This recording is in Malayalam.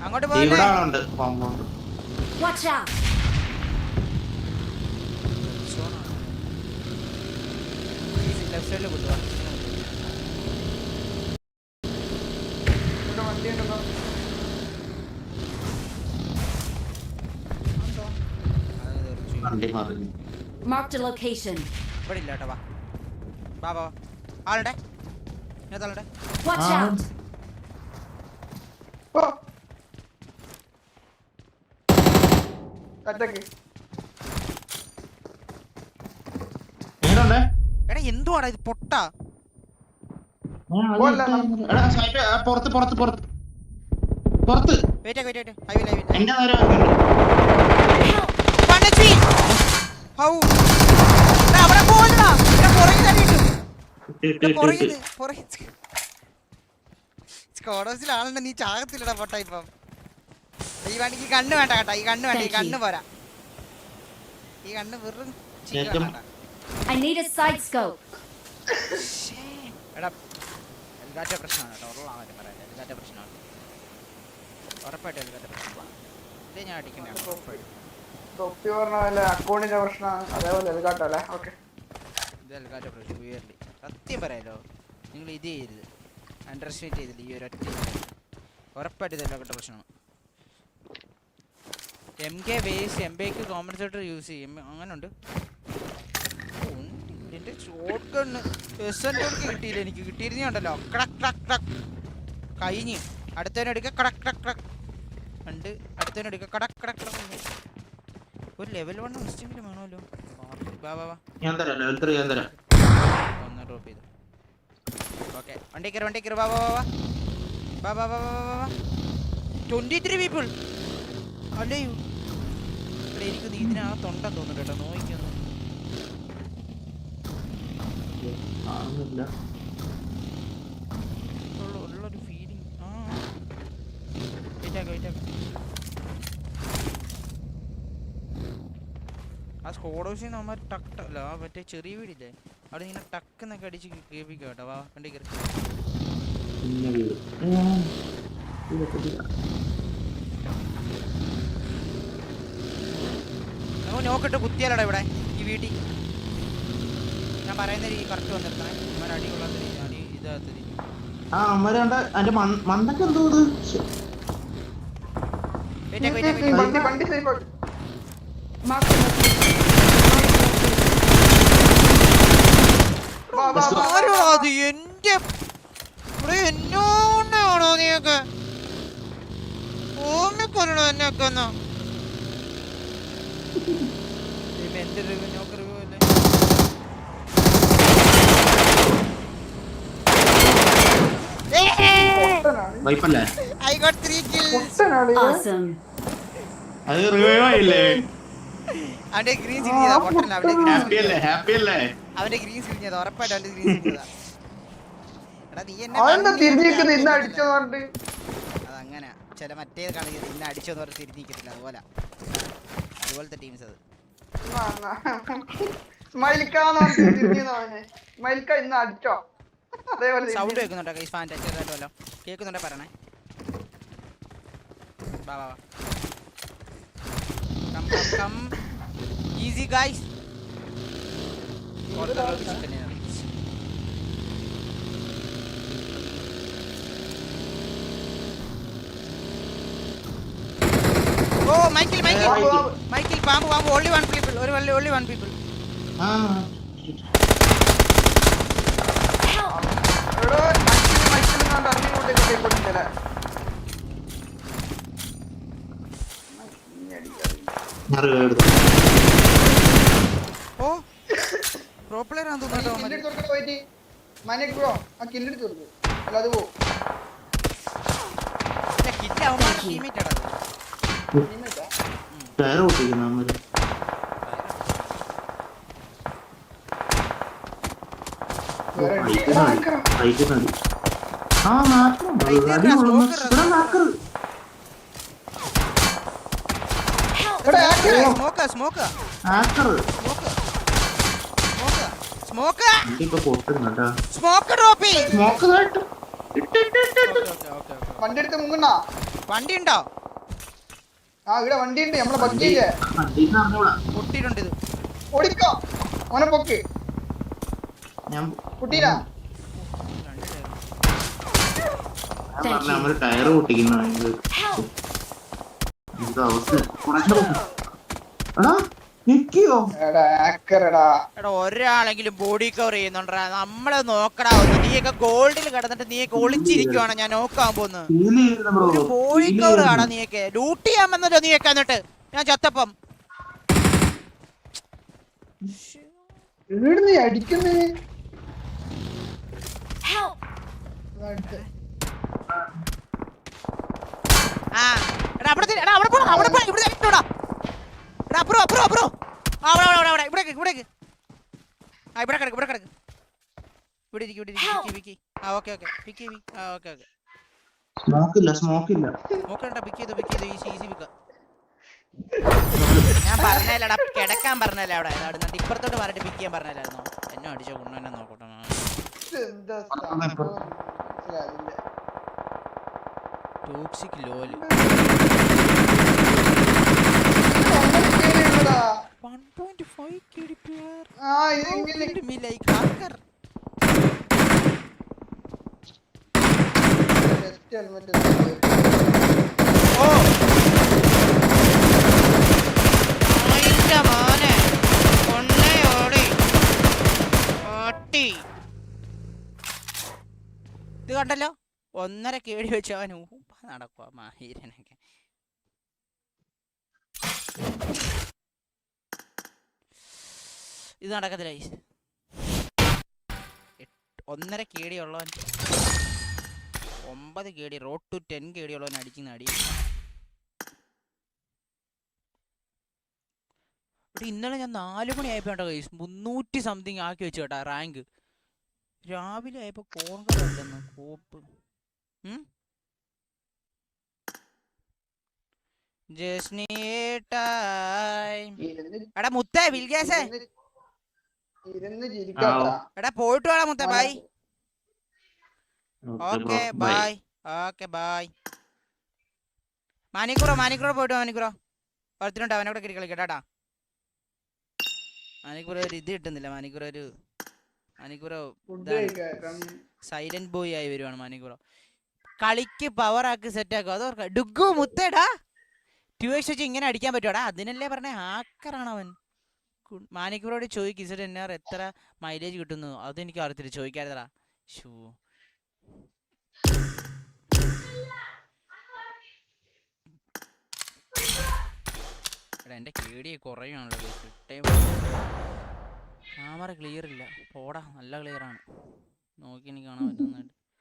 അങ്ങോട്ട് പോലെ Marked a location. ഇവിടെ ഇല്ല കേട്ടോ. വാ വാ ആളുടെ Watch out. എടാ എന്തുവാടാ ഇത് പൊട്ട സ്കോഡോസിലാളുണ്ട്. നീ ചാകത്തില്ലടാ പൊട്ട. ഇപ്പം ഈ വണ്ടിക്ക് കണ്ണ് വേണ്ട കേട്ടാ. ഈ കണ്ണ് വേണ്ട. ഈ കണ്ണ് പോരാ. ഈ കണ്ണ് വെറും I need a side scope. എടാ എല്ലാറ്റ പ്രശ്നമാണ് കേട്ടോ. ഉള്ളാൻ പറയാം. എല്ലാറ്റ പ്രശ്നമാണ് ഉറപ്പായിട്ടും. എല്ലാറ്റ പ്രശ്നമാണ്. ഇതേ ഞാൻ അടിക്കണേ. അക്കൗണ്ടിന്റെ പ്രശ്നമാണ്. അതേപോലെ എൽഗാട്ടല്ലേ. ഓക്കെ ഇത് എൽഗാറ്റ പ്രശ്നം. ക്ലിയർലി സത്യം പറയാലോ. നിങ്ങൾ ഇത് ചെയ്യരുത്. അണ്ടർ എസ്റ്റിമേറ്റ് ചെയ്തില്ല ഈ ഒരൊറ്റ. ഉറപ്പായിട്ട് ഇത് എൽഗാറ്റ പ്രശ്നമാണ്. MK ബേസ് MBക്ക് കോമ്പൻസേറ്റർ യൂസ് ചെയ്യും. അങ്ങനെ ഉണ്ട്. എൻ്റെ ഷോട്ട് ഗണ്ണ് എസ്എൻക്ക് കിട്ടിയില്ല. എനിക്ക് കിട്ടിയിരുന്നുണ്ടല്ലോ. ക്ടക് ക്ടക് ക്ടക് കഴിഞ്ഞ്. അടുത്തവനെടുക്കുക കടക് ക്ടക് ക്ടക് ഉണ്ട്. അടുത്തവനെടുക്കുക കടക് കടക് ക്ടക്. ഒരു ലെവൽ 1 മിസ്റ്റെങ്കിലും വേണമല്ലോ. വാ വാ വാ ഞാൻ തരാം. ലെവൽ 3 ഞാൻ തരാം. ഒന്ന് ഡ്രോപ്പ് ചെയ്തു. ഓക്കെ വണ്ടി കയറി. വാ വാ വാ വാ വാ വാ വാ വാ 23 പീപ്പിൾ അല്ലയോ. ഇവിടെ എനിക്ക് ഇതിനകത്തുണ്ടെന്ന് തോന്നുന്നു കേട്ടോ. നോക്കിയൊന്നു ഉള്ളൊരു ഫീലിംഗ്. ആ സ്കോഡോസിന് അവന്മാർ ടക്ക് അല്ല മറ്റേ ചെറിയ വീടില്ലേ അവിടെ ഇങ്ങനെ ടക്കെന്നൊക്കെ അടിച്ച് കേൾപ്പിക്കാം കേട്ടോ. വാ വണ്ടി കയറി. നമുക്ക് നോക്കിട്ട് കുത്തിയാലടാ ഇവിടെ ഈ വീട്ടിൽ. ഞാൻ പറയുന്ന രീതി കറക്റ്റ് വന്നിരുന്നേ. അമ്മ അടി കൊള്ളാത്ത രീതി അടി ഇതാത്ത രീതി. മണ്ടൊക്കെ എന്തോ എന്റെ എന്നോണ്ടാണോ നീയൊക്കെ ഓർമ്മക്കൊല്ലണോ എന്നെയൊക്കെ എന്നാ. എന്റെ റിവ്യൂ നോക്ക് റിവ്യൂ അല്ലേ. വൈപ്പല്ലേ. I got 3 kills. Awesome. അത് റിവൈവ് ആയില്ലേ. അവന്റെ ഗ്രീൻ സ്ക്രീൻ ചെയ്താ പൊട്ടല്ല. ഹാപ്പി അല്ലേ. അവന്റെ ഗ്രീൻ സ്ക്രീൻ ചെയ്താ ഉറപ്പായിട്ട് അവന്റെ ഗ്രീൻ സ്ക്രീൻ ചെയ്താ. എടാ നീ എന്നെ അതങ്ങനെ ചില മറ്റേത് കാണിക്കുന്നത് ഇന്നെ അടിച്ചോന്ന് പറഞ്ഞ് തിരിഞ്ഞിരിക്കത്തില്ല. അതുപോലത്തെ ടീംസ് അത്. സൗണ്ട് കേൾക്കുന്നുണ്ടോ ഈ ഫാൻ്റെ ചെറുതായിട്ട് വല്ലോ കേൾക്കുന്നുണ്ടോ പറയണേ. വാ വാ കം ഈസി ഗൈസ്. ഓ മൈക്കിൾ പാമ്പ് only one people. only one people. ഓ പ്രോ പ്ലെയർ ആണെന്ന് തോന്നുന്നു. ആ മാത്രം അടി കൊള്ളുന്നു. ഇവിടെ നാക്കറ്. സ്മോക്ക് സ്മോക്ക് നാക്കറ്. സ്മോക്ക് സ്മോക്ക് ഇപ്പൊ പൊട്ടുന്നുണ്ടാ. സ്മോക്ക് ഡ്രോപ്പി. സ്മോക്ക് കേട്ടു. വണ്ടി എടുത്ത് മുങ്ങണ്ണ. വണ്ടി ഉണ്ടോ? ആ ഇവിടെ വണ്ടി ഉണ്ട് നമ്മളെ ബഗ്ഗിയില്ലേ. വണ്ടിന്ന് അറിഞ്ഞൂടാ. പൊട്ടിയിട്ടുണ്ട് ഇത്. ഓടിക്കോ മോനെ പൊക്ക്. ഞാൻ കുട്ടീരാ പറഞ്ഞ നമ്മള് ടയറ് പൊട്ടിക്കുന്ന എന്താ അവസ്ഥ. എടാ നിക്കിയോ എടാ ആക്കറടാ. എടാ ഒരാളെങ്കിലും ബോഡി കവർ ചെയ്യുന്നുണ്ടാ. നമ്മളെ നോക്കടാ ഒന്ന്. നീയൊക്കെ ഗോൾഡിൽ കിടന്നിട്ട് നീയൊക്കെ ഒളിച്ചിരിക്കുവാണ്. ഞാൻ നോക്കാൻ പോന്ന്. ബോഡി കവർ കാണാ. നീയൊക്കെ ലൂട്ട് ചെയ്യാൻ വന്നല്ലോ നീയൊക്കെ. എന്നിട്ട് ഞാൻ ചത്തപ്പം എവിടെ നീ അടിക്കുന്നേ? ആ എടാ അവിടെ എടാ അവിടെ പോടാ. അവിടെ പോടാ. ഇവിടെ ഇട്ടോടാ. എടാ അപ്പുറം അപ്പുറം അപ്പുറം. ആ അവിടെ അവിടെ അവിടെ ഇവിടേക്ക് ഇവിടേക്ക്. ആ ഇവിടെ കിടക്ക് ഇവിടെ കിടക്ക്. ഇവിടെ ഇരിക്കും ഇവിടെ ഇരിക്കും. പിക്കി ആ ഓക്കെ ഓക്കെ പിക്കി ആ ഓക്കെ ഓക്കെ. സ്മോക്കില്ല സ്മോക്കില്ല. നോക്കണ്ട പിക്ക് ചെയ്തു ഈസി ഈസി പിക്ക. ഞാൻ പറഞ്ഞല്ലടാ കിടക്കാൻ പറഞ്ഞല്ലേ അവിടെ. അവിടെ ഇപ്പുറത്തോട്ട് പറഞ്ഞിട്ട് പിക്ക് ചെയ്യാൻ പറഞ്ഞല്ലായിരുന്നോ? എന്നെ അടിച്ചോ കുണ്ണനെ നോക്കട്ടെ. Toxic lol 1.5 kdpr. ആ ഇതെങ്ങനെ me like hacker. Test helmet. ഓ ആയിന്റെ മോനെ കൊണ്ടേ ഓടി ഓട്ടി. ഇത് കണ്ടല്ലോ 1.5 കേടി വെച്ച് അവൻ ഊപ്പ നടക്കുക മാഹീരനൊക്കെ. ഇത് നടക്കത്തില്ല. 1.5 കേടി ഉള്ളവൻ 9 കേടി റോഡ് ടു 10 കേടി ഉള്ളവൻ അടിക്കുന്ന അടി. ഇന്നലെ ഞാൻ 4 മണിയായപ്പോ കേട്ടോ ഗൈസ് 300 സംതിങ് ആക്കി വെച്ചു കേട്ടാ റാങ്ക്. രാവിലെ ആയപ്പോ കോർണറല്ലെന്ന് കോപ്പ്. എടാ മുത്തേ വിൽഗേസേ എടാ പോയിട്ട് വേടാ മുത്തേ. Bye. Okay bye. Okay bye. മാനിക്കുറോ പോയിട്ട് മാനിക്കുറോ ഒരുത്തിനുണ്ട്. അവനോട് കിട്ടി കളിക്കട്ടാ. മാനിക്കുറ ഒരു ഇത് കിട്ടുന്നില്ല. മാനിക്കുറ സൈലന്റ് ബോയ് ആയി വരുവാണ്. മാനിക്കുറ കളിക്ക് പവർ ആക്കി സെറ്റ് ആക്കും. അതോർക്ക ഡുഗു മുത്തേടാ 2x വെച്ച് ഇങ്ങനെ അടിക്കാൻ പറ്റുവാടാ. അതിനല്ലേ പറഞ്ഞേ ഹാക്കറാണ് അവൻ. മാനിക്കുറോട് ചോദിക്കും ഇസഡ് എന്നാർ എത്ര മൈലേജ് കിട്ടുന്നു. അതെനിക്ക് അറിയത്തില്ല. ചോദിക്കാതെടാ. ഷൂ എടാ എൻ്റെ കേടിയെ കുറയുവാണല്ലോ. ക്യാമറ ക്ലിയർ ഇല്ല. പോടാ നല്ല ക്ലിയർ ആണ്. നോക്കി എനിക്ക് കാണാൻ പറ്റുന്നതായിട്ട്.